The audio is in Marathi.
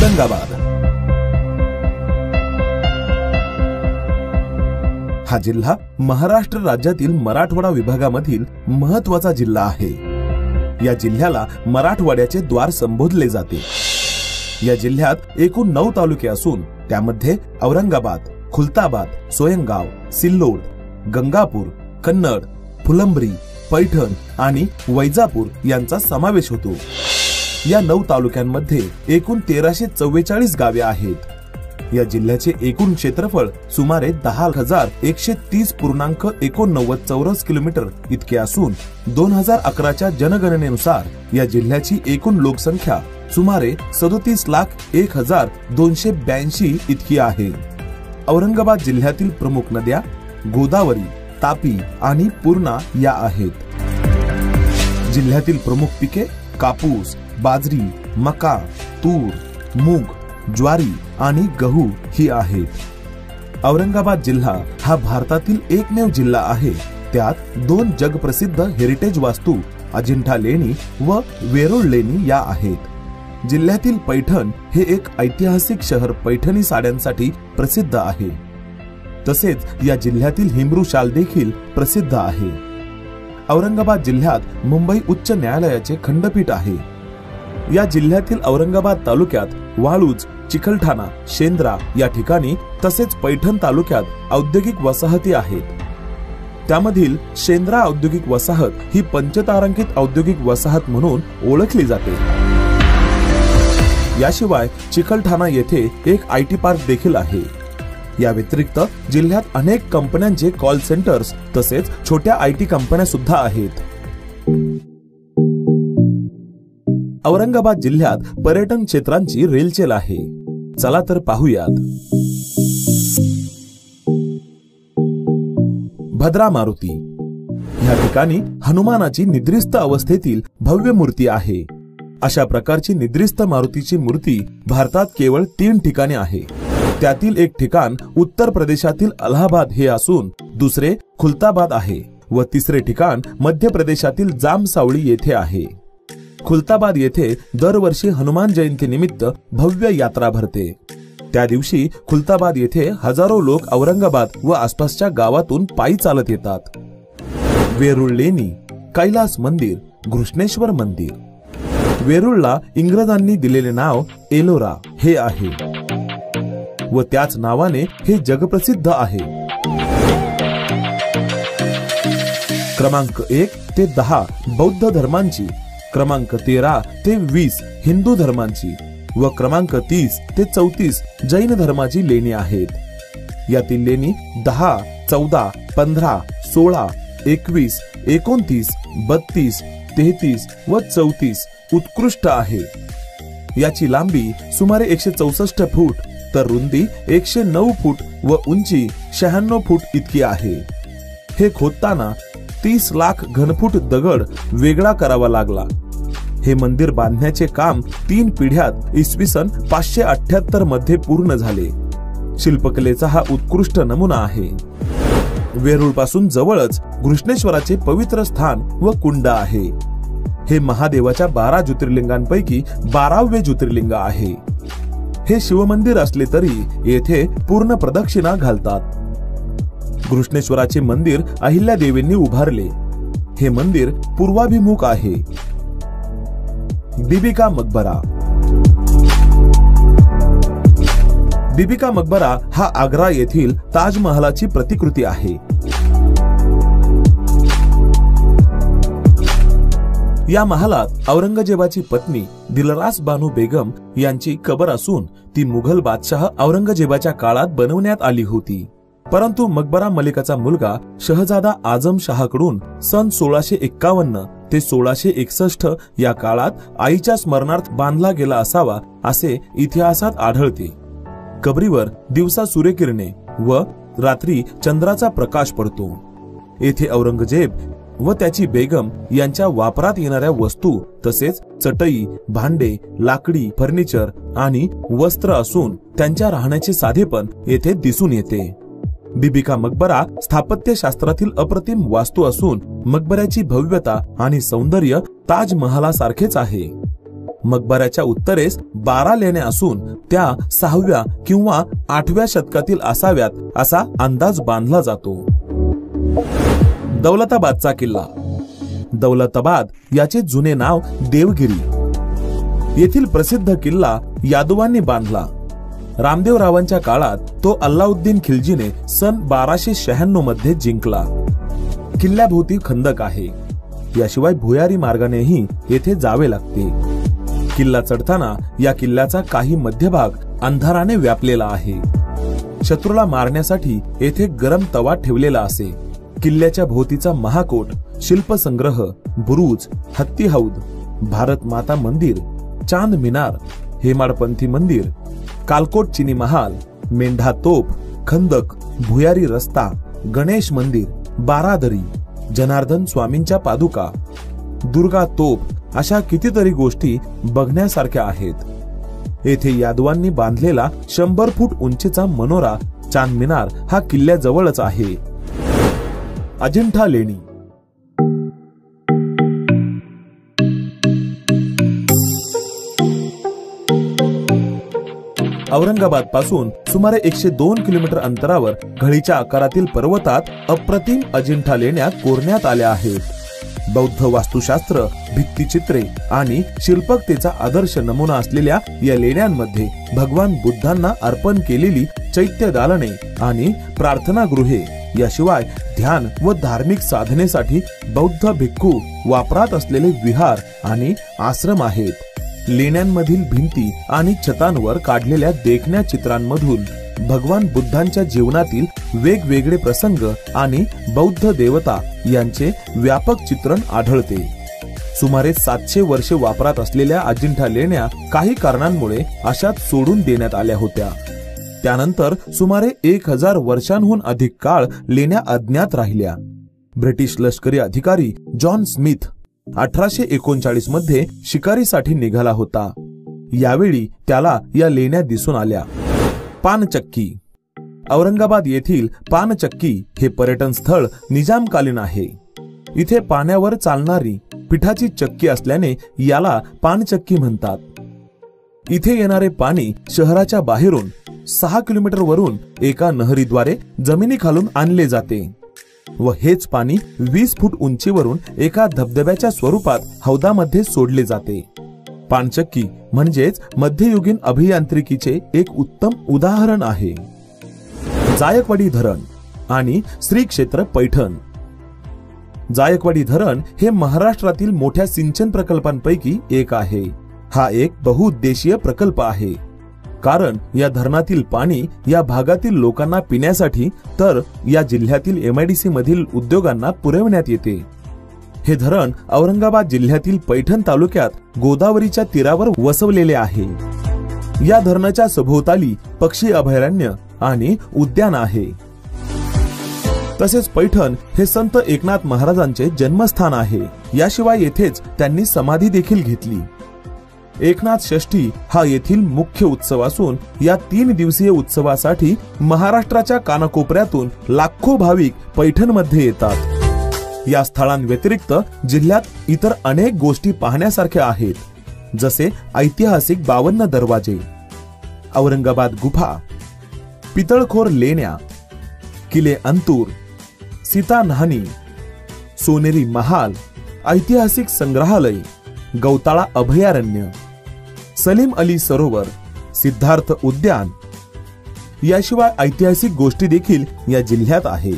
औरंगाबाद हा जिल्हा महाराष्ट्र राज्यातील मराठवाडा विभागामधील महत्त्वाचा जिल्हा आहे। या जिल्ह्याला मराठवाड्याचे द्वार संबोधले जाते। या जिल्ह्यात एकूण 9 तालुके असून त्यामध्ये औरंगाबाद, खुलताबाद, सोयंगाव, सिल्लोड, गंगापूर, कन्नड, फुलंब्री, पैठण आणि वैजापूर यांचा समावेश होतो। या 9 तालुक्यांमध्ये एकूण 1344 गावे आहेत। या जिल्ह्याचे एकूण क्षेत्रफळ सुमारे 10,130.89 चौरस किलोमीटर इतके असून 2011च्या जनगणनेनुसार या जिल्ह्याची एकूण लोकसंख्या सुमारे 37,01,282 इतकी आहे। औरंगाबाद जिल्ह्यातील प्रमुख नद्या गोदावरी, तापी आणि पूर्णा या आहेत। जिल्ह्यातील प्रमुख पिके कापूस, बाजरी, मका, तूर, मूग, ज्वारी आणि गहू ही आहेत। औरंगाबाद जिल्हा हा भारतातील एकमेव जिल्हा आहे त्यात 2 जगप्रसिद्ध हेरिटेज वास्तू अजिंठा लेणी व वेरूळ लेणी या आहेत। जिल्ह्यातील पैठण हे एक ऐतिहासिक शहर पैठणी साड्यांसाठी प्रसिद्ध आहे। तसेच या जिल्ह्यातील हिमरू शाल देखील प्रसिद्ध आहे। औरंगाबाद जिल्ह्यात मुंबई उच्च न्यायालयाचे खंडपीठ आहे। या जिल्ह्यातील औरंगाबाद तालुक्यात वाळूज, चिकलठाणा, शेंद्रा या ठिकाणी तसेच पैठण तालुक्यात औद्योगिक वसाहती आहेत। त्यामधील शेंद्रा औद्योगिक वसाहत ही पंचतारांकित औद्योगिक वसाहत म्हणून ओळखली जाते। याशिवाय चिकलठाणा येथे एक IT पार्क देखील आहे। या व्यतिरिक्त जिल्ह्यात अनेक कंपन्यांचे कॉल सेंटर्स तसेच छोट्या IT कंपन्या सुद्धा आहेत। औरंगाबाद जिल्ह्यात पर्यटन क्षेत्रांची रेलचेल आहे। चला तर पाहूयात। भद्रा मारुती या ठिकाणी हनुमानाची निद्रिस्त अवस्थेतील भव्य मूर्ती आहे। अशा प्रकारची निद्रिस्त मारुतीची मूर्ती भारतात केवळ 3 ठिकाणी आहे। त्यातील एक ठिकाण उत्तर प्रदेशातील अलाहाबाद हे असून दुसरे खुलताबाद आहे व तिसरे ठिकाण मध्य प्रदेशातील जामसावळी येथे आहे। खुलताबाद येथे दरवर्षी हनुमान जयंती निमित्त भव्य यात्रा भरते। त्या दिवशी खुलताबाद येथे हजारो लोक औरंगाबाद व आसपासच्या गावातून पायी चालत येतात। वेरूळ लेणी, कैलास मंदिर, घृष्णेश्वर मंदिर। वेरूळला इंग्रजांनी दिलेले नाव एलोरा हे आहे व त्याच नावाने हे जगप्रसिद्ध आहे। क्रमांक 1 ते 10 बौद्ध धर्मांची, क्रमांक 13 ते 20 हिंदू धर्मांची व क्रमांक 30 ते 34 जैन धर्माची लेणी आहेत। यातील लेणी 10, 14, 15, 16, 21, 29, 32, 33 व 34 उत्कृष्ट आहे। याची लांबी सुमारे 164 फूट तर रुंदी 109 फूट व उंची 96 फूट इतकी आहे। हे खोदताना 30 लाख घनफूट दगड वेगळा करावा लागला। हे मंदिर बांधण्याचे काम 3 पिढ्यात इसवी सन 578 मध्ये पूर्ण झाले। शिल्पकलेचा हा उत्कृष्ट नमुना आहे। वेरूळ पासून जवळच घृष्णेश्वराचे पवित्र स्थान व कुंड आहे। हे महादेवाच्या 12 ज्योतिर्लिंगांपैकी 12वे ज्योतिर्लिंग आहे। हे शिवमंदिर असले तरी येथे पूर्ण प्रदक्षिणा घालतात। घृष्णेश्वराचे मंदिर अहिल्यादेवींनी उभारले। हे मंदिर पूर्वाभिमुख आहे। बीबी का मकबरा। बीबी का मकबरा हा आग्रा येथील ताजमहालाची प्रतिकृती आहे। या महालात औरंगजेबाची पत्नी दिलरास बानू बेगम यांची कबर असून ती मुघल बादशाह औरंगजेबाच्या काळात बनवण्यात आली होती। परंतु मकबरा मलिकाचा मुलगा शहजादा आझम शाहकडून सन 1651 ते 1661 या काळात आईच्या स्मरणार्थ बांधला गेला असावा असे इतिहासात आढळते। कबरीवर दिवसा सूर्यकिरणे व रात्री चंद्राचा प्रकाश पडतो। येथे औरंगजेब व त्याची बेगम यांच्या वापरात येणाऱ्या वस्तू तसेच चटई, भांडे, लाकडी फर्निचर आणि वस्त्र असून त्यांच्या राहण्याचे साधेपण येथे दिसून येते। बीबी का मकबरा स्थापत्य शास्त्रातील अप्रतिम वास्तू असून मकबऱ्याची भव्यता आणि सौंदर्य ताजमहालासारखेच आहे। मकबऱ्याच्या उत्तरेस 12 लेण्या असून त्या 6व्या किंवा 8व्या शतकातील असाव्यात असा अंदाज बांधला जातो। दौलताबादचा किल्ला। दौलताबाद याचे जुने नाव देवगिरी। येथील प्रसिद्ध किल्ला यादवांनी बांधला। रामदेवरावांच्या काळात तो अल्लाउद्दीन खिलजीने सन 1296 मध्ये जिंकला। किल्ल्याभोवती खंदक आहे। याशिवाय भुयारी मार्गानेही येथे जावे लागते। किल्ला चढताना या किल्ल्याचा काही मध्यभाग अंधाराने व्यापलेला आहे। शत्रूला मारण्यासाठी येथे गरम तवा ठेवलेला असे। किल्ल्याच्या भोवतीचा महाकोट, शिल्पसंग्रह, बुरुज, हत्ती हौद, भारत माता मंदिर, चांद मिनार, हेमाडपंथी मंदिर, कालकोट चिनी महाल, मेंढा तोप, खंदक, भुयारी रस्ता, गणेश मंदिर, बारादरी, जनार्दन स्वामींच्या पादुका, दुर्गा तोप अशा कितीतरी गोष्टी बघण्यासारख्या आहेत। येथे यादवांनी बांधलेला 100 फूट उंचीचा मनोरा चांद मिनार हा किल्ल्याजवळच आहे। अजिंठा लेणी। औरंगाबाद पासून सुमारे 102 किलोमीटर अंतरावर घडीच्या आकारातील पर्वतात अप्रतिम अजिंठा लेण्या कोरण्यात आल्या आहेत। बौद्ध वास्तुशास्त्र, भित्तिचित्रे आणि शिल्पकलेचा आदर्श नमुना असलेल्या या लेण्यांमध्ये भगवान बुद्धांना अर्पण केलेली चैत्य दालने आणि प्रार्थनागृहे याशिवाय ध्यान व धार्मिक साधनेसाठी बौद्ध भिक्खू वापरात असलेले विहार आणि आश्रम आहेत। लेण्यांमधील भिंती आणि छतांवर काढलेल्या देखण्या चित्रांमधून भगवान बुद्धांच्या जीवनातील वेगवेगळे प्रसंग आणि बौद्ध देवता यांचे व्यापक चित्रण आढळते। सुमारे 700 वर्षे वापरात असलेल्या अजिंठा लेण्या काही कारणांमुळे अशात सोडून देण्यात आल्या होत्या। त्यानंतर सुमारे 1000 वर्षांहून अधिक काळ लेण्या अज्ञात राहिल्या। ब्रिटिश लष्करी अधिकारी जॉन स्मिथ 1839 मध्ये शिकारीसाठी निघाला होता। यावेळी त्याला या लेण्या दिसून आल्या। पानचक्की। औरंगाबाद येथील पानचक्की हे पर्यटन स्थळ निजामकालीन आहे। इथे पाण्यावर चालणारी पिठाची चक्की असल्याने याला पानचक्की म्हणतात। इथे येणारे पाणी शहराच्या बाहेरून 6 किलोमीटर वरून एका नहरीद्वारे जमिनीखालून आणले जाते व हेच पाणी 20 फूट उंचीवरून एका धबधब्याच्या स्वरूपात हौदामध्ये सोडले जाते। पानचक्की म्हणजेच मध्ययुगीन अभियांत्रिकीचे एक उत्तम उदाहरण आहे। जायकवाडी धरण आणि श्री क्षेत्र पैठण। जायकवाडी धरण हे महाराष्ट्रातील मोठ्या सिंचन प्रकल्पांपैकी एक आहे। हा एक बहुउद्देशीय प्रकल्प आहे, कारण या धरणातील पाणी या भागातील लोकांना पिण्यासाठी तर या जिल्ह्यातील MIDC मधील उद्योगांना पुरवण्यात येते। हे धरण औरंगाबाद जिल्ह्यातील पैठण तालुक्यात गोदावरीच्या तीरावर वसवलेले आहे। या धरणाच्या सभोवताली पक्षी अभयारण्य आणि उद्यान आहे। तसेच पैठण हे संत एकनाथ महाराजांचे जन्मस्थान आहे। याशिवाय येथेच त्यांनी समाधी देखील घेतली। एकनाथ षष्ठी हा येथील मुख्य उत्सव असून या 3 दिवसीय उत्सवासाठी महाराष्ट्राच्या कानाकोपऱ्यातून लाखो भाविक पैठणमध्ये येतात। या स्थळांव्यतिरिक्त जिल्ह्यात इतर अनेक गोष्टी पाहण्यासारख्या आहेत, जसे ऐतिहासिक 52 दरवाजे, औरंगाबाद गुफा, पितळखोर लेण्या, किले अंतूर, सीता न्हाणी, सोनेरी महाल, ऐतिहासिक संग्रहालय, गौताळा अभयारण्य, सलीम अली सरोवर, सिद्धार्थ उद्यान याशिवाय ऐतिहासिक गोष्टी देखील या जिल्ह्यात आहे।